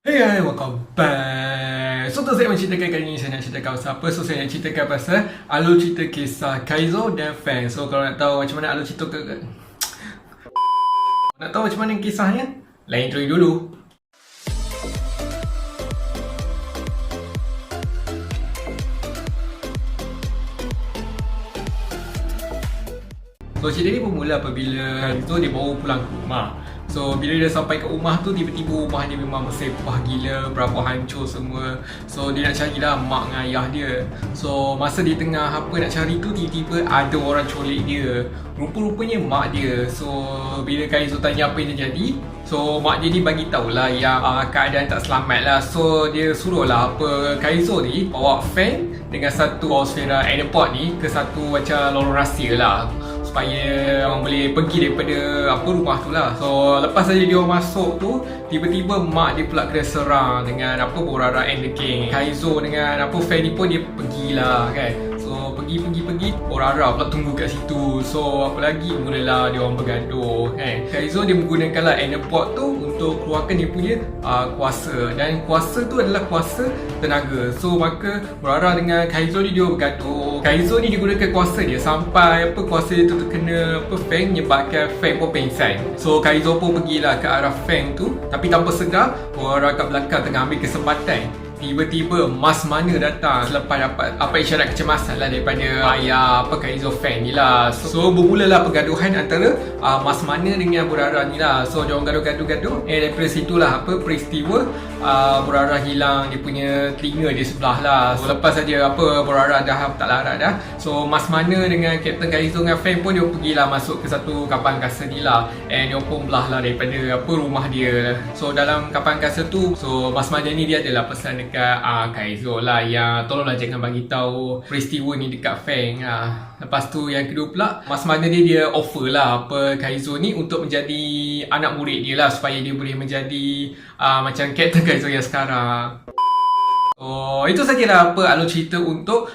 Hey, welcome back. So, untuk saya menceritakan kali ini, saya nak ceritakan pasal apa? So, saya nak ceritakan pasal alur cerita kisah Kaizo dan Fang. So, kalau nak tahu macam mana alur cerita nak tahu macam mana kisahnya, lain intro dulu. So, cerita ni bermula apabila Kaizo dia baru pulang ke rumah. So, bila dia sampai ke rumah tu, tiba-tiba rumah dia memang bersepah gila, berapa hancur semua. So, dia nak carilah mak dengan ayah dia. So, masa dia tengah nak cari tu, tiba-tiba ada orang colik dia. Rupa-rupanya mak dia. So, bila Kaizo tanya apa yang terjadi, so mak dia ni bagi tahulah yang keadaan tak selamat lah. So, dia suruhlah Kaizo ni bawa Fang dengan satu Osfera Airport ni ke satu macam lorong rahsia lah, supaya orang boleh pergi daripada rumah tu lah. So lepas saja dia masuk tu, tiba-tiba mak dia pula kena serang dengan Borara and the King. Kaizo dengan Fang ni pun dia pergilah kan. So pergi Borara pula tunggu kat situ. So apa lagi, mulalah dia orang bergaduh kan. Kaizo dia menggunakanlah Enderport tu untuk keluarkan dia punya kuasa, dan kuasa tu adalah kuasa tenaga. So maka Borara dengan Kaizo ni dia bergaduh. Kaizo ni digunakan kuasa dia sampai kuasa dia tu terkena Fang, menyebabkan Fang pun pengsan. So Kaizo pun pergilah ke arah Fang tu, tapi tanpa sedar Borara kat belakang tengah ambil kesempatan. Tiba-tiba Mas Mana datang selepas dapat isyarat kecemasan lah daripada ayah Kaizo Fang ni lah. So bermulalah pergaduhan antara Mas Mana dengan Borara ni lah. So diorang gaduh-gaduh. Daripada situlah peristiwa Borara hilang dia punya telinga di sebelah lah. So lepas saja Borara dah tak larat dah. So Mas Mana dengan Captain Kaizo dengan Fang pun dia pergilah masuk ke satu kapal angkasa ni lah. And dia pun belah lah daripada rumah dia. So dalam kapal angkasa tu, so Mas Mana ni dia adalah pesan dekat Kaizo lah yang tolonglah jangan bagi tahu peristiwa ni dekat Fang lah. Lepas tu yang kedua pula, Mas Mana dia offer lah Kaizo ni untuk menjadi anak murid dia lah, supaya dia boleh menjadi macam Captain Kaizo yang sekarang. So itu sajalah alur cerita untuk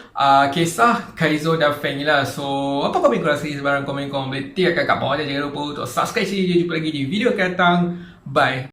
kisah Kaizo dan Fang ni lah. So apa komen korang rasa, sebarang komen boleh tinggalkan kat bawah, dan jangan lupa untuk subscribe channel ni. Jumpa lagi di video akan datang. Bye.